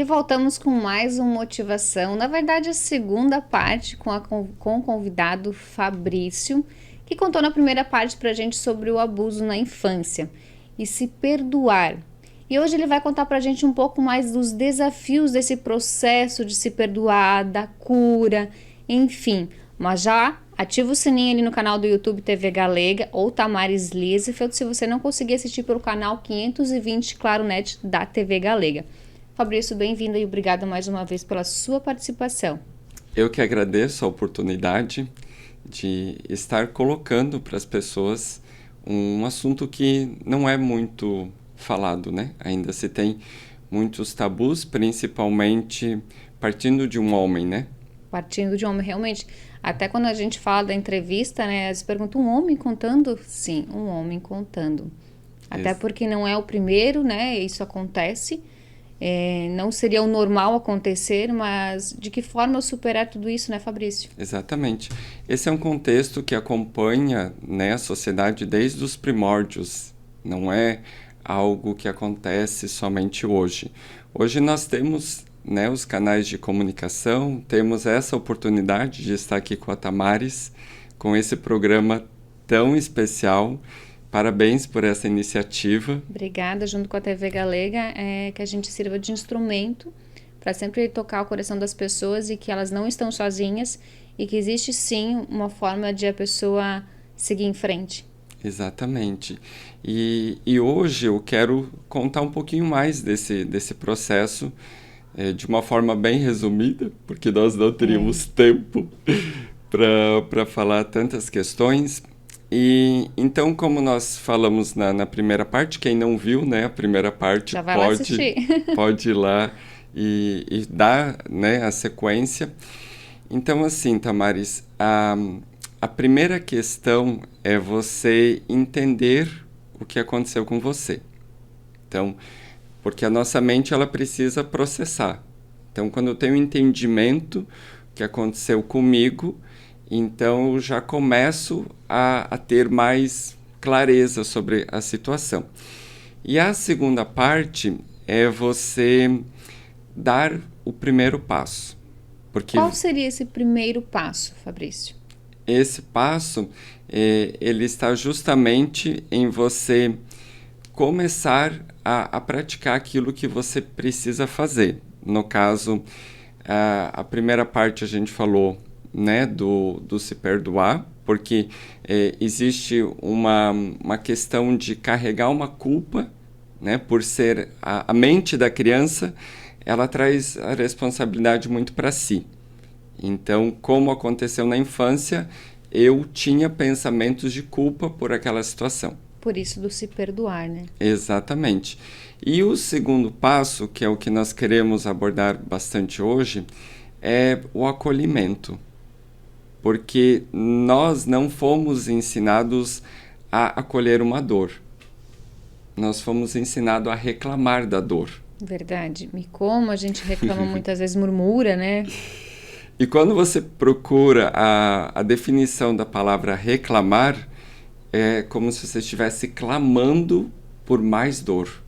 E voltamos com mais uma motivação, na verdade a segunda parte com o convidado Fabrício, que contou na primeira parte pra gente sobre o abuso na infância e se perdoar. E hoje ele vai contar pra gente um pouco mais dos desafios desse processo de se perdoar, da cura, enfim. Mas já ativa o sininho ali no canal do YouTube TV Galega ou Tamaris Liesefeld se você não conseguir assistir pelo canal 520 Claro Net da TV Galega. Fabrício, bem-vindo e obrigada mais uma vez pela sua participação. Eu que agradeço a oportunidade de estar colocando para as pessoas um assunto que não é muito falado, né? Ainda se tem muitos tabus, principalmente partindo de um homem, né? Partindo de um homem, realmente. Até quando a gente fala da entrevista, né? Eles perguntam, um homem contando? Sim, um homem contando. Até porque não é o primeiro, né? Isso acontece. Não seria o normal acontecer, mas de que forma eu superar tudo isso, né, Fabrício? Exatamente. Esse é um contexto que acompanha, né, a sociedade desde os primórdios. Não é algo que acontece somente hoje. Hoje nós temos, né, os canais de comunicação, temos essa oportunidade de estar aqui com a Tamaris, com esse programa tão especial. Parabéns por essa iniciativa. Obrigada, junto com a TV Galega, que a gente sirva de instrumento para sempre tocar o coração das pessoas e que elas não estão sozinhas e que existe sim uma forma de a pessoa seguir em frente. Exatamente. E hoje eu quero contar um pouquinho mais desse processo de uma forma bem resumida, porque nós não teríamos tempo para falar tantas questões. E então, como nós falamos na primeira parte, quem não viu, né, a primeira parte Já vai lá assistir. pode ir lá e dar, né, a sequência. Então, assim, Tamaris, a primeira questão é você entender o que aconteceu com você. Então, porque a nossa mente ela precisa processar. Então, quando eu tenho entendimento do que aconteceu comigo, então eu já começo a ter mais clareza sobre a situação. E a segunda parte é você dar o primeiro passo. Porque Qual seria esse primeiro passo, Fabrício? esse passo, ele está justamente em você começar a praticar aquilo que você precisa fazer. No caso, a primeira parte a gente falou, né, do se perdoar, porque existe uma questão de carregar uma culpa, né, por ser a mente da criança, ela traz a responsabilidade muito para si. Então, como aconteceu na infância, eu tinha pensamentos de culpa por aquela situação. Por isso do se perdoar, né? Exatamente. E o segundo passo, que é o que nós queremos abordar bastante hoje, é o acolhimento. Porque nós não fomos ensinados a acolher uma dor. Nós fomos ensinados a reclamar da dor. Verdade. E como a gente reclama muitas vezes, murmura, né? E quando você procura a definição da palavra reclamar, é como se você estivesse clamando por mais dor.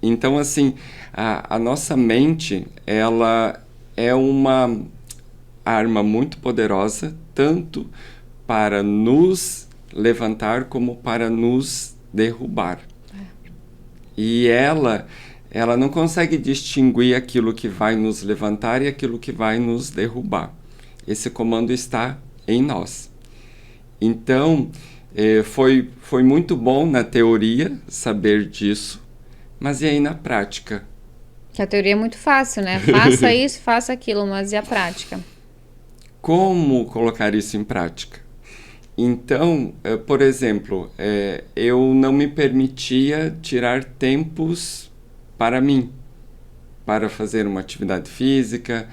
Então, assim, a nossa mente, ela é uma arma muito poderosa, tanto para nos levantar como para nos derrubar. E ela não consegue distinguir aquilo que vai nos levantar e aquilo que vai nos derrubar. Esse comando está em nós. Então, foi muito bom na teoria saber disso, mas e aí na prática? Que a teoria é muito fácil, né? Faça isso, faça aquilo, mas e a prática? Como colocar isso em prática? Então, por exemplo, eu não me permitia tirar tempos para mim, para fazer uma atividade física,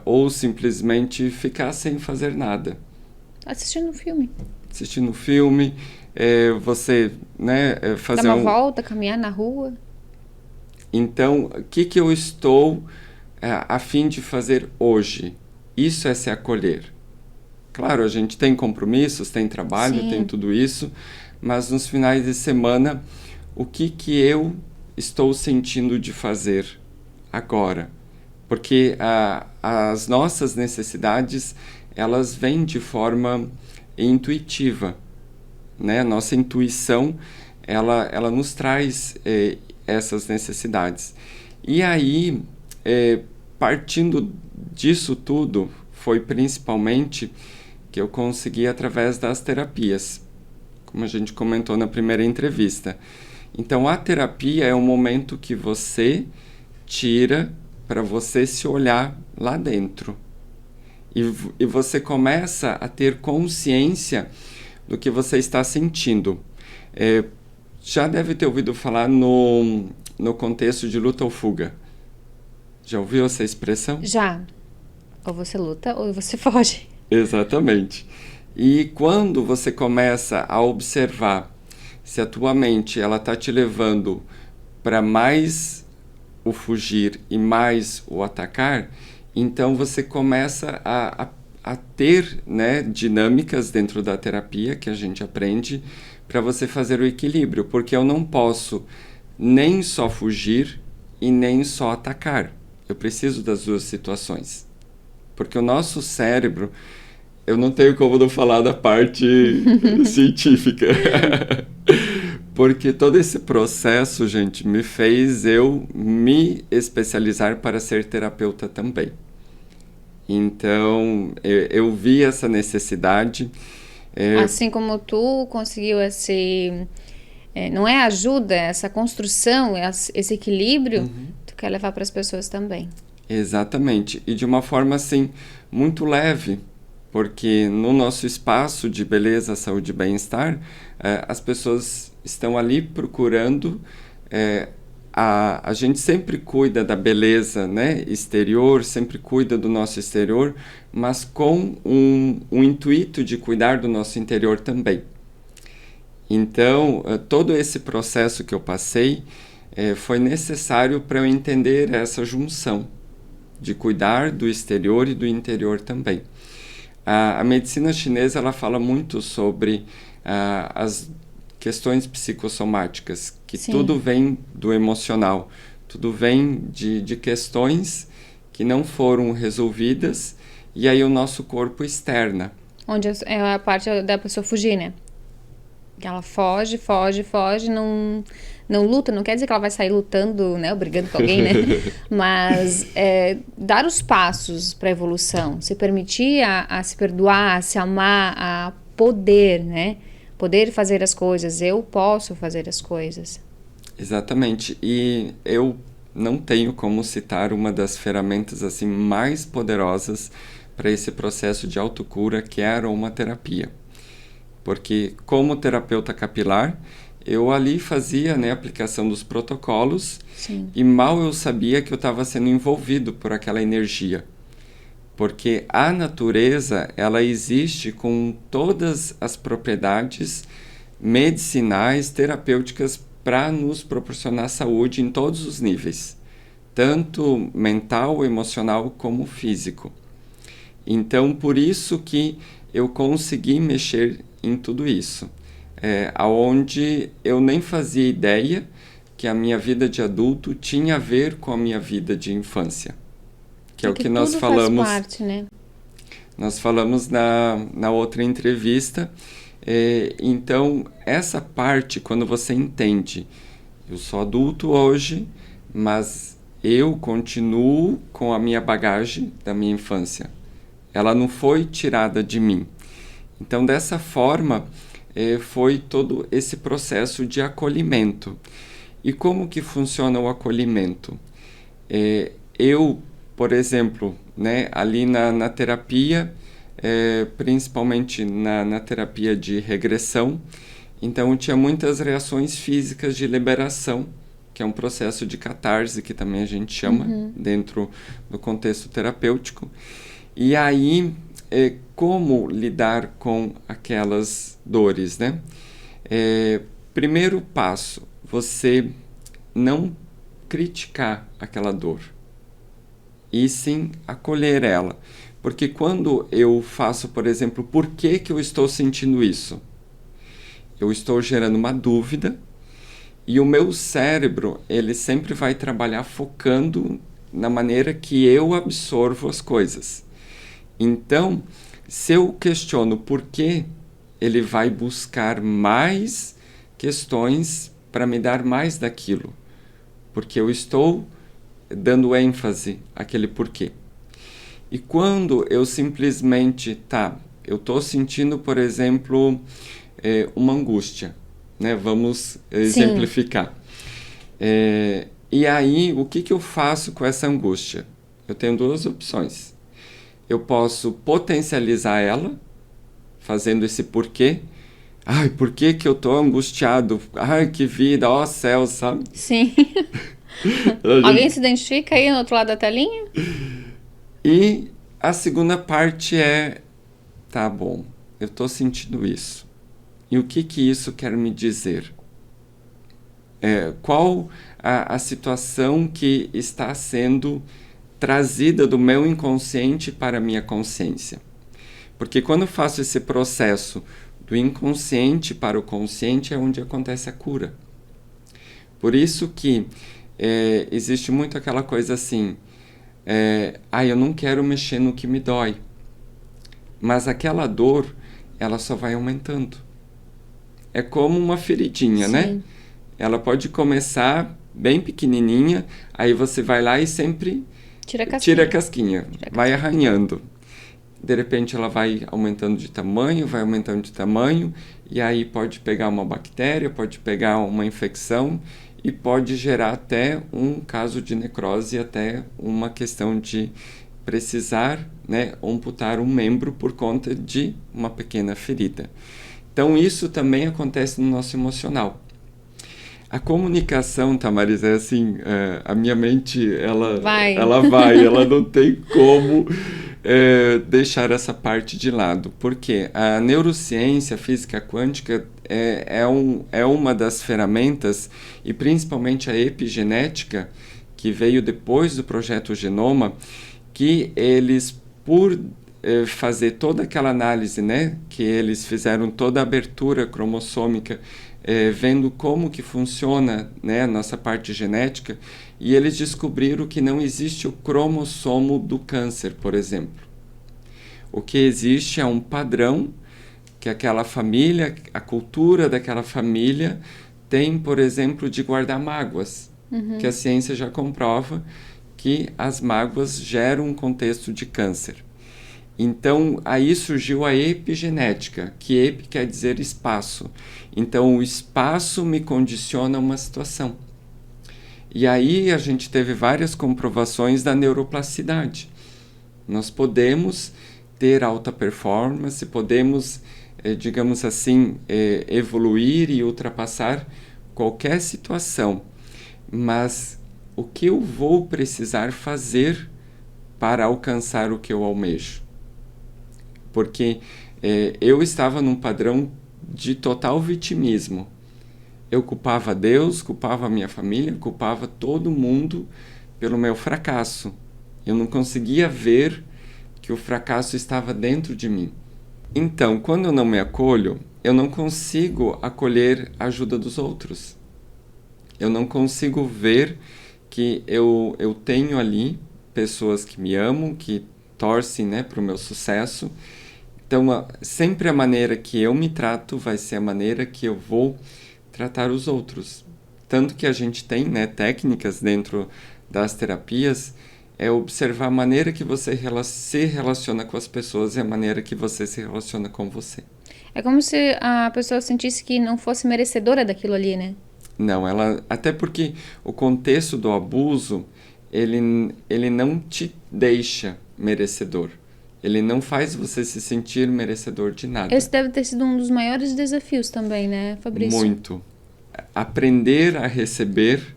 ou simplesmente ficar sem fazer nada. Assistindo um filme. Assistindo um filme, você, né, fazer Dar uma volta, caminhar na rua. Então, o que eu estou a fim de fazer hoje? Isso é se acolher. Claro, a gente tem compromissos, tem trabalho, Sim. tem tudo isso, mas nos finais de semana, o que eu estou sentindo de fazer agora. Porque as nossas necessidades, elas vêm de forma intuitiva, né? A nossa intuição, ela nos traz essas necessidades. E aí, partindo disso tudo, foi principalmente que eu consegui através das terapias, como a gente comentou na primeira entrevista. Então, a terapia é um momento que você tira para você se olhar lá dentro. E você começa a ter consciência do que você está sentindo. Já deve ter ouvido falar no contexto de luta ou fuga. Já ouviu essa expressão? Já. Ou você luta ou você foge. Exatamente. E quando você começa a observar se a tua mente ela está te levando para mais o fugir e mais o atacar, então você começa a ter, né, dinâmicas dentro da terapia que a gente aprende para você fazer o equilíbrio, porque eu não posso nem só fugir e nem só atacar. Eu preciso das duas situações. Porque o nosso cérebro, eu não tenho como não falar da parte científica. Porque todo esse processo, gente, me fez eu me especializar para ser terapeuta também. Então, eu vi essa necessidade. Assim como tu conseguiu esse... não é ajuda, essa construção, esse equilíbrio, tu quer levar para as pessoas também. Exatamente. E de uma forma, assim, muito leve. Porque no nosso espaço de beleza, saúde e bem-estar, as pessoas estão ali procurando... A gente sempre cuida da beleza, né, exterior, sempre cuida do nosso exterior, mas com um intuito de cuidar do nosso interior também. Então, todo esse processo que eu passei foi necessário para eu entender essa junção de cuidar do exterior e do interior também. A medicina chinesa ela fala muito sobre as questões psicossomáticas, que Sim. tudo vem do emocional, tudo vem de questões que não foram resolvidas e aí o nosso corpo externa. Onde é a parte da pessoa fugir, né? Ela foge, não luta, não quer dizer que ela vai sair lutando, né, ou brigando com alguém, né? Mas dar os passos para a evolução, se permitir a se perdoar, a se amar, a poder, né? Poder fazer as coisas, eu posso fazer as coisas. Exatamente, e eu não tenho como citar uma das ferramentas assim mais poderosas para esse processo de autocura, que é a aromaterapia. Porque como terapeuta capilar, eu ali fazia, né, a aplicação dos protocolos. Sim. E mal eu sabia que eu estava sendo envolvido por aquela energia. Porque a natureza, ela existe com todas as propriedades medicinais, terapêuticas para nos proporcionar saúde em todos os níveis, tanto mental, emocional como físico. Então, por isso que eu consegui mexer em tudo isso, aonde eu nem fazia ideia que a minha vida de adulto tinha a ver com a minha vida de infância. Que é o que nós falamos. Faz parte, né? Nós falamos na outra entrevista. Então, essa parte, quando você entende, eu sou adulto hoje, mas eu continuo com a minha bagagem da minha infância. Ela não foi tirada de mim. Então, dessa forma, foi todo esse processo de acolhimento. E como que funciona o acolhimento? Eu, por exemplo, né, ali na terapia, principalmente na terapia de regressão, então tinha muitas reações físicas de liberação, que é um processo de catarse, que também a gente chama dentro do contexto terapêutico. E aí, como lidar com aquelas dores, né? Primeiro passo, você não criticar aquela dor, e sim acolher ela. Porque quando eu faço, por exemplo, por que eu estou sentindo isso? Eu estou gerando uma dúvida e o meu cérebro, ele sempre vai trabalhar focando na maneira que eu absorvo as coisas. Então, se eu questiono por que, ele vai buscar mais questões para me dar mais daquilo, porque eu estou dando ênfase àquele porquê. E quando eu simplesmente, eu estou sentindo, por exemplo, uma angústia, né? Vamos exemplificar. E aí, o que eu faço com essa angústia? Eu tenho duas opções. Eu posso potencializar ela, fazendo esse porquê. Ai, por que que eu tô angustiado? Ai, que vida, ó céu, sabe? Sim. Alguém se identifica aí no outro lado da telinha? E a segunda parte é, tá bom, eu tô sentindo isso. E o que que isso quer me dizer? Qual a situação que está sendo trazida do meu inconsciente para a minha consciência? Porque quando eu faço esse processo do inconsciente para o consciente é onde acontece a cura. Por isso que existe muito aquela coisa assim, eu não quero mexer no que me dói. Mas aquela dor, ela só vai aumentando. É como uma feridinha, Sim. né? Ela pode começar bem pequenininha, aí você vai lá e sempre tira a casquinha, vai arranhando. De repente ela vai aumentando de tamanho, e aí pode pegar uma bactéria, pode pegar uma infecção e pode gerar até um caso de necrose, até uma questão de precisar, né, amputar um membro por conta de uma pequena ferida. Então isso também acontece no nosso emocional. A comunicação, Thammaris, é assim, a minha mente, ela não tem como deixar essa parte de lado. Porque a neurociência, a física quântica, é uma das ferramentas, e principalmente a epigenética, que veio depois do projeto Genoma, que eles, por fazer toda aquela análise, né, que eles fizeram toda a abertura cromossômica, vendo como que funciona, né, a nossa parte genética, e eles descobriram que não existe o cromossomo do câncer, por exemplo. O que existe é um padrão que aquela família, a cultura daquela família tem, por exemplo, de guardar mágoas, que a ciência já comprova que as mágoas geram um contexto de câncer. Então, aí surgiu a epigenética, que epi quer dizer espaço. Então, o espaço me condiciona a uma situação. E aí a gente teve várias comprovações da neuroplasticidade. Nós podemos ter alta performance, podemos, digamos assim, evoluir e ultrapassar qualquer situação. Mas o que eu vou precisar fazer para alcançar o que eu almejo? Porque eu estava num padrão de total vitimismo. Eu culpava Deus, culpava a minha família, culpava todo mundo pelo meu fracasso. Eu não conseguia ver que o fracasso estava dentro de mim. Então, quando eu não me acolho, eu não consigo acolher a ajuda dos outros. Eu não consigo ver que eu tenho ali pessoas que me amam, que torcem, né, para o meu sucesso. Então, sempre a maneira que eu me trato vai ser a maneira que eu vou tratar os outros. Tanto que a gente tem, né, técnicas dentro das terapias, observar a maneira que você se relaciona com as pessoas e a maneira que você se relaciona com você. É como se a pessoa sentisse que não fosse merecedora daquilo ali, né? Não, até porque o contexto do abuso, ele não te deixa merecedor. Ele não faz você se sentir merecedor de nada. Esse deve ter sido um dos maiores desafios também, né, Fabrício? Muito. Aprender a receber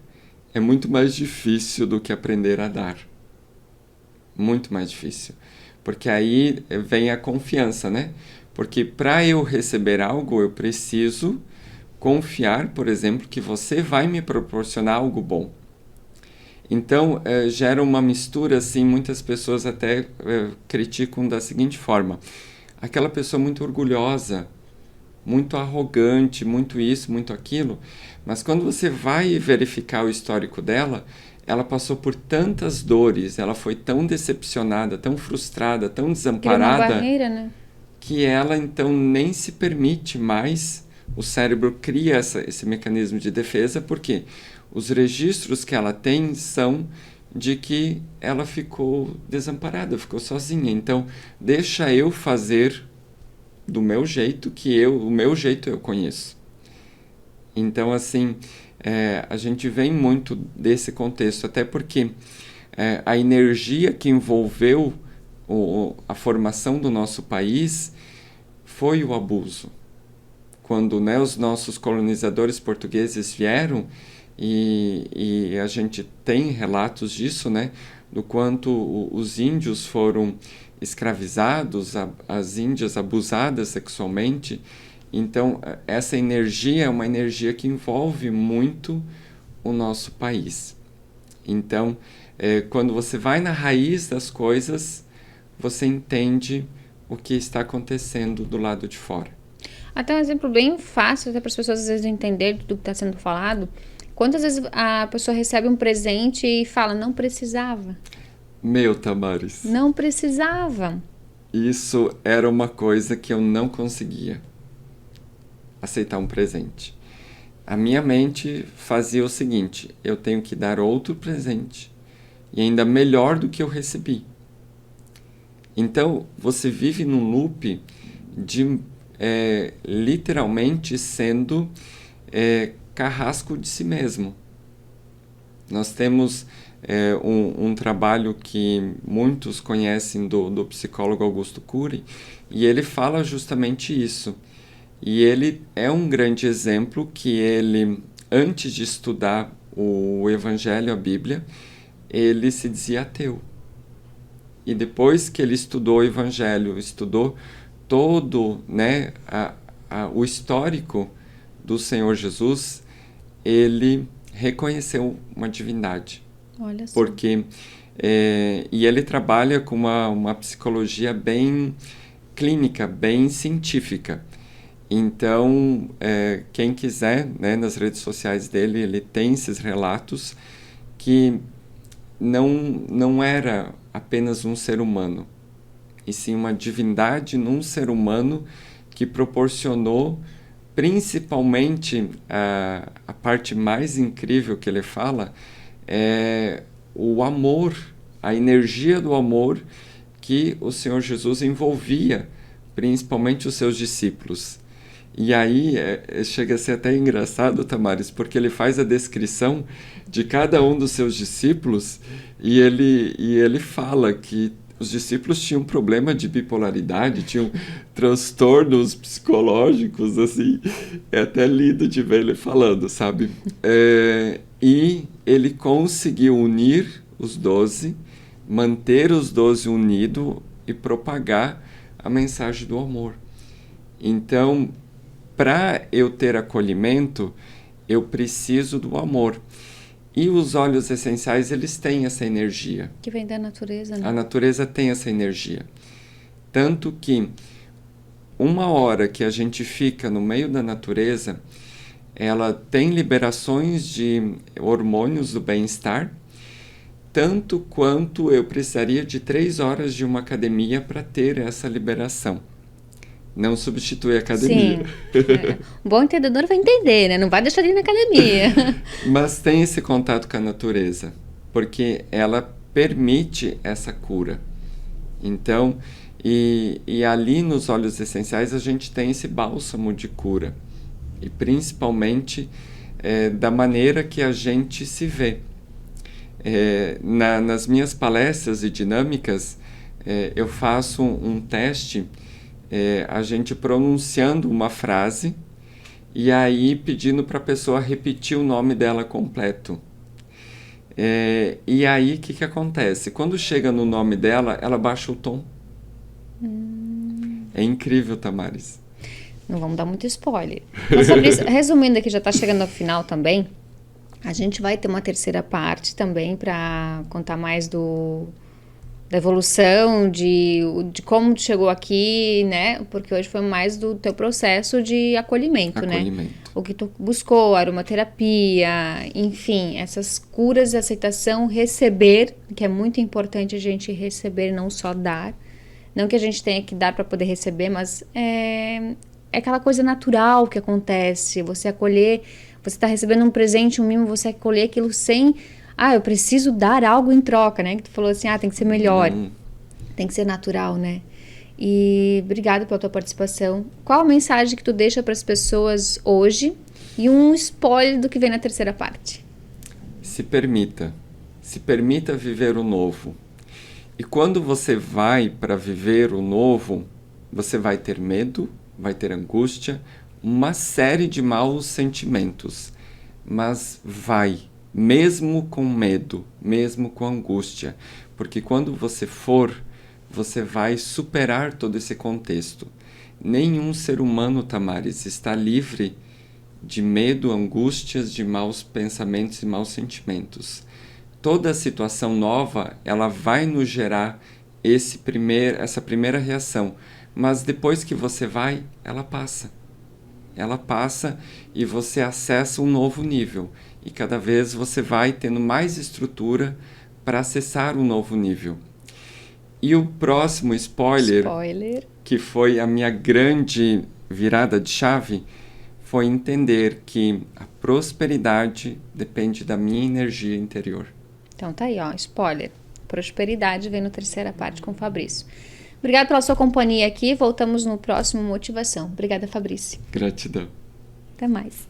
é muito mais difícil do que aprender a dar. Muito mais difícil. Porque aí vem a confiança, né? Porque para eu receber algo, eu preciso confiar, por exemplo, que você vai me proporcionar algo bom. Então, gera uma mistura, assim, muitas pessoas até criticam da seguinte forma. Aquela pessoa muito orgulhosa, muito arrogante, muito isso, muito aquilo, mas quando você vai verificar o histórico dela, ela passou por tantas dores, ela foi tão decepcionada, tão frustrada, tão Cria uma desamparada, barreira, né? que ela então nem se permite mais, o cérebro cria esse mecanismo de defesa, porque os registros que ela tem são de que ela ficou desamparada, ficou sozinha. Então, deixa eu fazer do meu jeito, o meu jeito eu conheço. Então, assim, a gente vem muito desse contexto, até porque a energia que envolveu a formação do nosso país foi o abuso. Quando, né, os nossos colonizadores portugueses vieram, e a gente tem relatos disso, né, do quanto os índios foram escravizados, as índias abusadas sexualmente. Então, essa energia é uma energia que envolve muito o nosso país. Então, quando você vai na raiz das coisas, você entende o que está acontecendo do lado de fora. Até um exemplo bem fácil, até para as pessoas às vezes entenderem tudo que está sendo falado. Quantas vezes a pessoa recebe um presente e fala, não precisava? Meu, Tamares. Não precisava. Isso era uma coisa que eu não conseguia. Aceitar um presente. A minha mente fazia o seguinte, eu tenho que dar outro presente. E ainda melhor do que eu recebi. Então, você vive num loop de literalmente sendo carrasco de si mesmo. Nós temos um trabalho que muitos conhecem do psicólogo Augusto Cury, e ele fala justamente isso. E ele é um grande exemplo que ele, antes de estudar o Evangelho, a Bíblia, ele se dizia ateu. E depois que ele estudou o Evangelho, estudou todo, né, o histórico do Senhor Jesus, ele reconheceu uma divindade. Olha só. Porque, e ele trabalha com uma psicologia bem clínica, bem científica. Então, quem quiser, né, nas redes sociais dele, ele tem esses relatos que não era apenas um ser humano, e sim uma divindade num ser humano que proporcionou, principalmente, a parte mais incrível que ele fala, é o amor, a energia do amor que o Senhor Jesus envolvia, principalmente os seus discípulos. E aí chega a ser até engraçado, Tamares, porque ele faz a descrição de cada um dos seus discípulos e ele fala que os discípulos tinham problema de bipolaridade, tinham transtornos psicológicos, assim, é até lindo de ver ele falando, sabe? E ele conseguiu unir os 12, manter os 12 unidos e propagar a mensagem do amor. Então, para eu ter acolhimento, eu preciso do amor. E os óleos essenciais, eles têm essa energia. Que vem da natureza, né? A natureza tem essa energia. Tanto que uma hora que a gente fica no meio da natureza, ela tem liberações de hormônios do bem-estar, tanto quanto eu precisaria de 3 horas de uma academia para ter essa liberação. Não substitui a academia. Sim. O bom entendedor vai entender, né? Não vai deixar de ir na academia. Mas tem esse contato com a natureza, porque ela permite essa cura. Então, e ali nos óleos essenciais a gente tem esse bálsamo de cura. E principalmente da maneira que a gente se vê. Nas minhas palestras e dinâmicas, eu faço um teste, a gente pronunciando uma frase e aí pedindo para a pessoa repetir o nome dela completo. E aí o que acontece? Quando chega no nome dela, ela baixa o tom. É incrível, Tamares. Não vamos dar muito spoiler. Então, Fabrício, resumindo aqui, já está chegando ao final também. A gente vai ter uma terceira parte também para contar mais evolução, de como tu chegou aqui, né? Porque hoje foi mais do teu processo de acolhimento, né? O que tu buscou, aromaterapia, enfim, essas curas de aceitação, receber, que é muito importante a gente receber, não só dar. Não que a gente tenha que dar para poder receber, mas é aquela coisa natural que acontece. Você acolher, você tá recebendo um presente, um mimo, você acolher aquilo sem... eu preciso dar algo em troca, né? Que tu falou assim, tem que ser melhor. Tem que ser natural, né? E obrigada pela tua participação. Qual a mensagem que tu deixa para as pessoas hoje? E um spoiler do que vem na terceira parte. Se permita. Se permita viver o novo. E quando você vai para viver o novo, você vai ter medo, vai ter angústia, uma série de maus sentimentos. Mas vai, mesmo com medo, mesmo com angústia. Porque quando você for, você vai superar todo esse contexto. Nenhum ser humano, Tamares, está livre de medo, angústias, de maus pensamentos e maus sentimentos. Toda situação nova, ela vai nos gerar essa primeira reação. Mas depois que você vai, ela passa. Ela passa e você acessa um novo nível. E cada vez você vai tendo mais estrutura para acessar um novo nível. E o próximo spoiler, que foi a minha grande virada de chave, foi entender que a prosperidade depende da minha energia interior. Então tá aí, spoiler. Prosperidade vem na terceira parte com o Fabrício. Obrigada pela sua companhia aqui. Voltamos no próximo Motivação. Obrigada, Fabrício. Gratidão. Até mais.